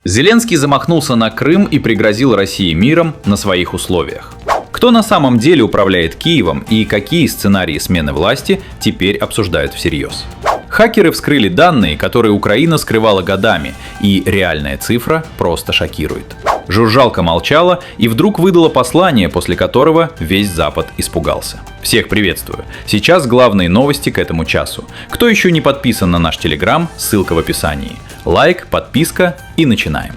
Зеленский замахнулся на Крым и пригрозил России миром на своих условиях. Кто на самом деле управляет Киевом и какие сценарии смены власти теперь обсуждают всерьез? Хакеры вскрыли данные, которые Украина скрывала годами, и реальная цифра просто шокирует. Жужжалка молчала и вдруг выдала послание, после которого весь Запад испугался. Всех приветствую. Сейчас главные новости к этому часу. Кто еще не подписан на наш Телеграм, ссылка в описании. Лайк, подписка и начинаем.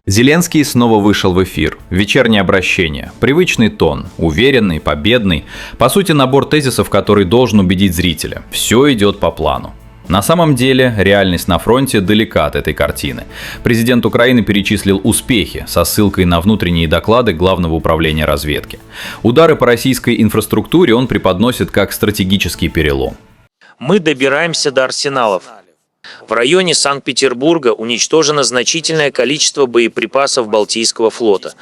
Зеленский снова вышел в эфир. Вечернее обращение. Привычный тон. Уверенный, победный. По сути, набор тезисов, который должен убедить зрителя. Все идет по плану. На самом деле, реальность на фронте далека от этой картины. Президент Украины перечислил успехи со ссылкой на внутренние доклады Главного управления разведки. Удары по российской инфраструктуре он преподносит как стратегический перелом. Мы добираемся до арсеналов. В районе Санкт-Петербурга уничтожено значительное количество боеприпасов Балтийского флота.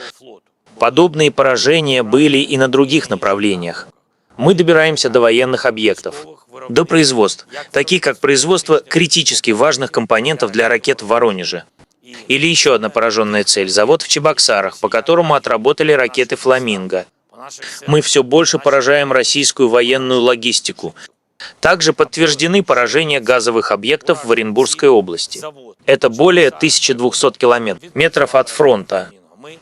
Подобные поражения были и на других направлениях. Мы добираемся до военных объектов, до производств, таких как производство критически важных компонентов для ракет в Воронеже. Или еще одна пораженная цель – завод в Чебоксарах, по которому отработали ракеты «Фламинго». Мы все больше поражаем российскую военную логистику. Также подтверждены поражения газовых объектов в Оренбургской области. Это более 1200 километров от фронта,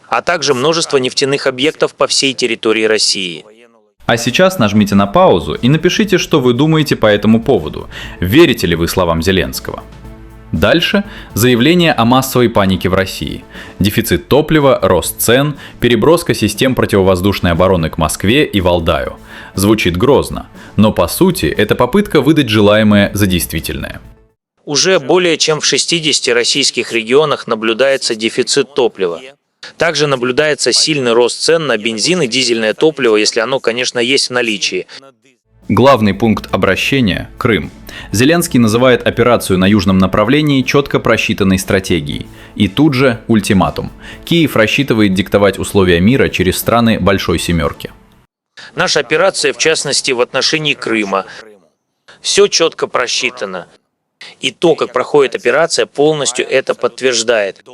а также множество нефтяных объектов по всей территории России. А сейчас нажмите на паузу и напишите, что вы думаете по этому поводу. Верите ли вы словам Зеленского? Дальше заявление о массовой панике в России. Дефицит топлива, рост цен, переброска систем противовоздушной обороны к Москве и Валдаю. Звучит грозно, но по сути это попытка выдать желаемое за действительное. Уже более чем в 60 российских регионах наблюдается дефицит топлива. Также наблюдается сильный рост цен на бензин и дизельное топливо, если оно, конечно, есть в наличии. Главный пункт обращения – Крым. Зеленский называет операцию на южном направлении четко просчитанной стратегией. И тут же ультиматум. Киев рассчитывает диктовать условия мира через страны Большой Семерки. Наша операция, в частности, в отношении Крыма. Все четко просчитано. И то, как проходит операция, полностью это подтверждает.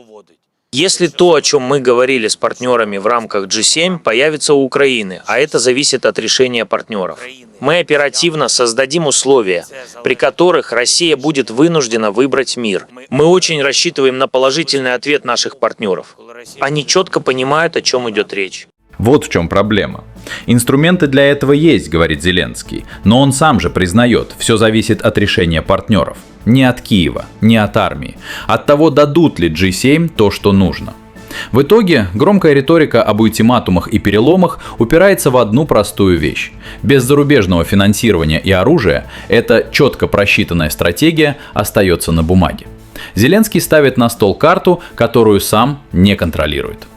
Если то, о чем мы говорили с партнерами в рамках G7, появится у Украины, а это зависит от решения партнеров, мы оперативно создадим условия, при которых Россия будет вынуждена выбрать мир. Мы очень рассчитываем на положительный ответ наших партнеров. Они четко понимают, о чем идет речь. Вот в чем проблема. Инструменты для этого есть, говорит Зеленский, но он сам же признает, все зависит от решения партнеров. Не от Киева, не от армии. От того, дадут ли G7 то, что нужно. В итоге громкая риторика об ультиматумах и переломах упирается в одну простую вещь. Без зарубежного финансирования и оружия эта четко просчитанная стратегия остается на бумаге. Зеленский ставит на стол карту, которую сам не контролирует.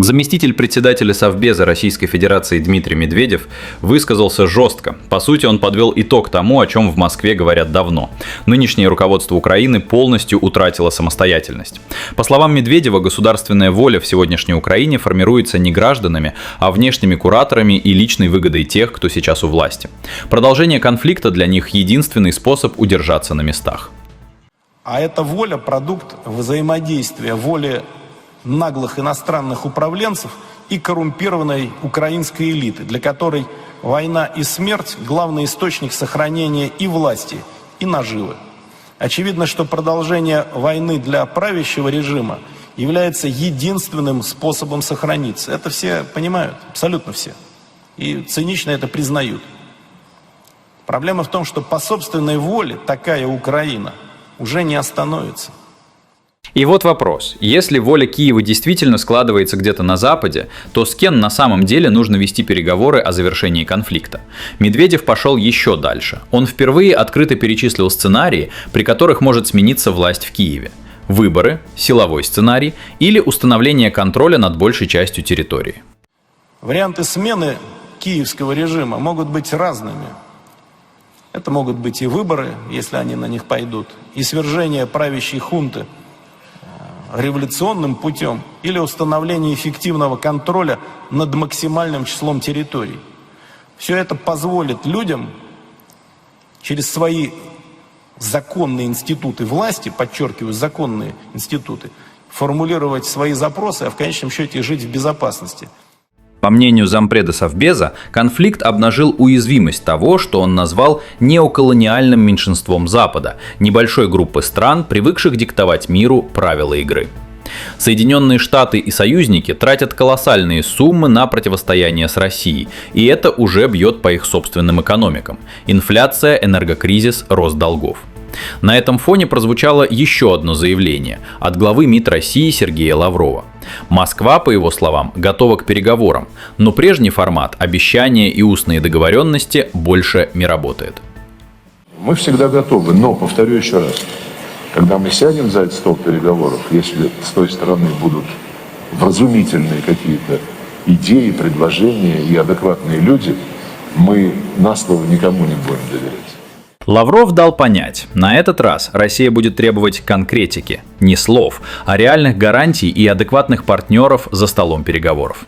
Заместитель председателя Совбеза Российской Федерации Дмитрий Медведев высказался жестко. По сути, он подвел итог тому, о чем в Москве говорят давно. Нынешнее руководство Украины полностью утратило самостоятельность. По словам Медведева, государственная воля в сегодняшней Украине формируется не гражданами, а внешними кураторами и личной выгодой тех, кто сейчас у власти. Продолжение конфликта для них единственный способ удержаться на местах. А эта воля – продукт взаимодействия воли наглых иностранных управленцев и коррумпированной украинской элиты, для которой война и смерть – главный источник сохранения и власти, и наживы. Очевидно, что продолжение войны для правящего режима является единственным способом сохраниться. Это все понимают, абсолютно все. И цинично это признают. Проблема в том, что по собственной воле такая Украина уже не остановится. И вот вопрос. Если воля Киева действительно складывается где-то на Западе, то с кем на самом деле нужно вести переговоры о завершении конфликта? Медведев пошел еще дальше. Он впервые открыто перечислил сценарии, при которых может смениться власть в Киеве. Выборы, силовой сценарий или установление контроля над большей частью территории. Варианты смены киевского режима могут быть разными. Это могут быть и выборы, если они на них пойдут, и свержение правящей хунты революционным путем или установление эффективного контроля над максимальным числом территорий. Все это позволит людям через свои законные институты власти, подчеркиваю, законные институты, формулировать свои запросы, а в конечном счете жить в безопасности. По мнению зампреда Совбеза, конфликт обнажил уязвимость того, что он назвал неоколониальным меньшинством Запада, небольшой группы стран, привыкших диктовать миру правила игры. Соединенные Штаты и союзники тратят колоссальные суммы на противостояние с Россией, и это уже бьет по их собственным экономикам. Инфляция, энергокризис, рост долгов. На этом фоне прозвучало еще одно заявление от главы МИД России Сергея Лаврова. Москва, по его словам, готова к переговорам, но прежний формат обещания и устные договоренности больше не работает. Мы всегда готовы, но, повторю еще раз, когда мы сядем за этот стол переговоров, если с той стороны будут вразумительные какие-то идеи, предложения и адекватные люди, мы на слово никому не будем доверять. Лавров дал понять, на этот раз Россия будет требовать конкретики, не слов, а реальных гарантий и адекватных партнеров за столом переговоров.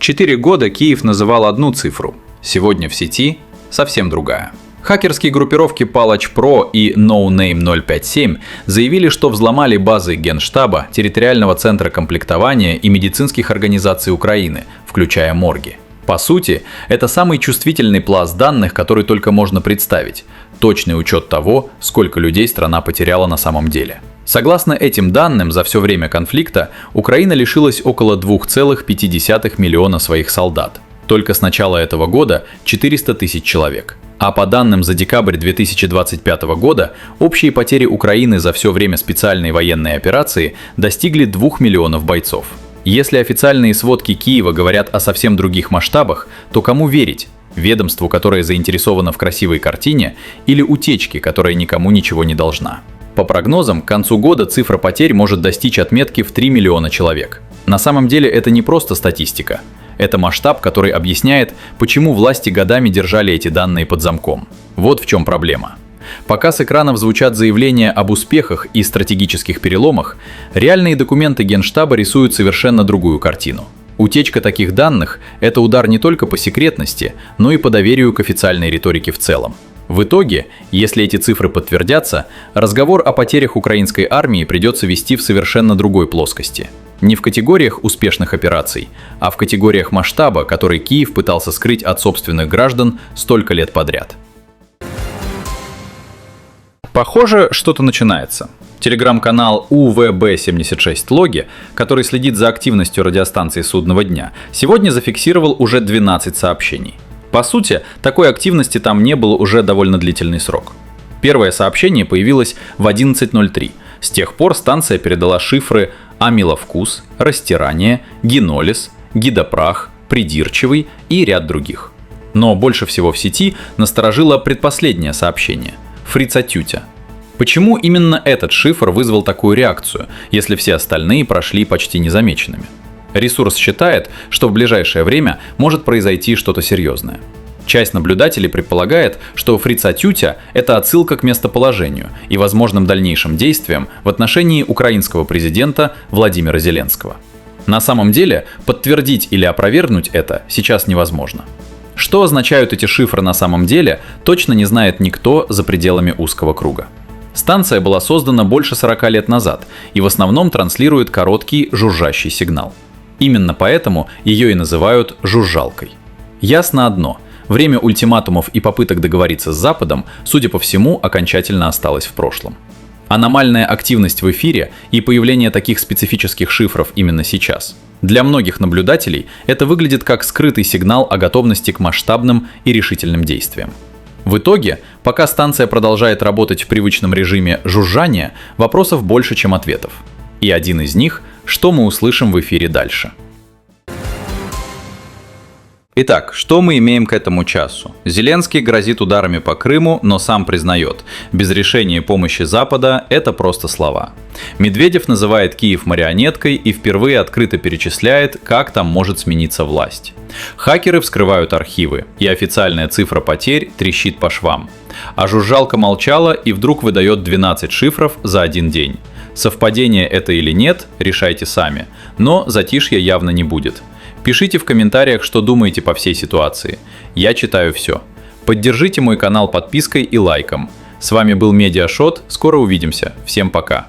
4 года Киев называл одну цифру, сегодня в сети совсем другая. Хакерские группировки Палач-Про и NoName 057 заявили, что взломали базы Генштаба, территориального центра комплектования и медицинских организаций Украины, включая морги. По сути, это самый чувствительный пласт данных, который только можно представить. Точный учет того, сколько людей страна потеряла на самом деле. Согласно этим данным, за все время конфликта Украина лишилась около 2,5 миллиона своих солдат. Только с начала этого года 400 тысяч человек. А по данным за декабрь 2025 года, общие потери Украины за все время специальной военной операции достигли 2 миллионов бойцов. Если официальные сводки Киева говорят о совсем других масштабах, то кому верить? Ведомству, которое заинтересовано в красивой картине, или утечке, которая никому ничего не должна? По прогнозам, к концу года цифра потерь может достичь отметки в 3 миллиона человек. На самом деле это не просто статистика. Это масштаб, который объясняет, почему власти годами держали эти данные под замком. Вот в чем проблема. Пока с экранов звучат заявления об успехах и стратегических переломах, реальные документы Генштаба рисуют совершенно другую картину. Утечка таких данных – это удар не только по секретности, но и по доверию к официальной риторике в целом. В итоге, если эти цифры подтвердятся, разговор о потерях украинской армии придется вести в совершенно другой плоскости. Не в категориях успешных операций, а в категориях масштаба, который Киев пытался скрыть от собственных граждан столько лет подряд. Похоже, что-то начинается. Телеграм-канал УВБ-76 Логи, который следит за активностью радиостанции «Судного дня», сегодня зафиксировал уже 12 сообщений. По сути, такой активности там не было уже довольно длительный срок. Первое сообщение появилось в 11:03. С тех пор станция передала шифры «Амиловкус», «Растирание», «Гинолис», «Гидопрах», «Придирчивый» и ряд других. Но больше всего в сети насторожило предпоследнее сообщение – Фрицатютя. Почему именно этот шифр вызвал такую реакцию, если все остальные прошли почти незамеченными? Ресурс считает, что в ближайшее время может произойти что-то серьезное. Часть наблюдателей предполагает, что Фрицатютя – это отсылка к местоположению и возможным дальнейшим действиям в отношении украинского президента Владимира Зеленского. На самом деле, подтвердить или опровергнуть это сейчас невозможно. Что означают эти шифры на самом деле, точно не знает никто за пределами узкого круга. Станция была создана больше 40 лет назад и в основном транслирует короткий жужжащий сигнал. Именно поэтому ее и называют жужжалкой. Ясно одно – время ультиматумов и попыток договориться с Западом, судя по всему, окончательно осталось в прошлом. Аномальная активность в эфире и появление таких специфических шифров именно сейчас. Для многих наблюдателей это выглядит как скрытый сигнал о готовности к масштабным и решительным действиям. В итоге, пока станция продолжает работать в привычном режиме жужжания, вопросов больше, чем ответов. И один из них – что мы услышим в эфире дальше. Итак, что мы имеем к этому часу? Зеленский грозит ударами по Крыму, но сам признает, без решения и помощи Запада это просто слова. Медведев называет Киев марионеткой и впервые открыто перечисляет, как там может смениться власть. Хакеры вскрывают архивы, и официальная цифра потерь трещит по швам. А жужжалка молчала и вдруг выдает 12 шифров за один день. Совпадение это или нет, решайте сами, но затишья явно не будет. Пишите в комментариях, что думаете по всей ситуации. Я читаю все. Поддержите мой канал подпиской и лайком. С вами был Медиашот, скоро увидимся. Всем пока.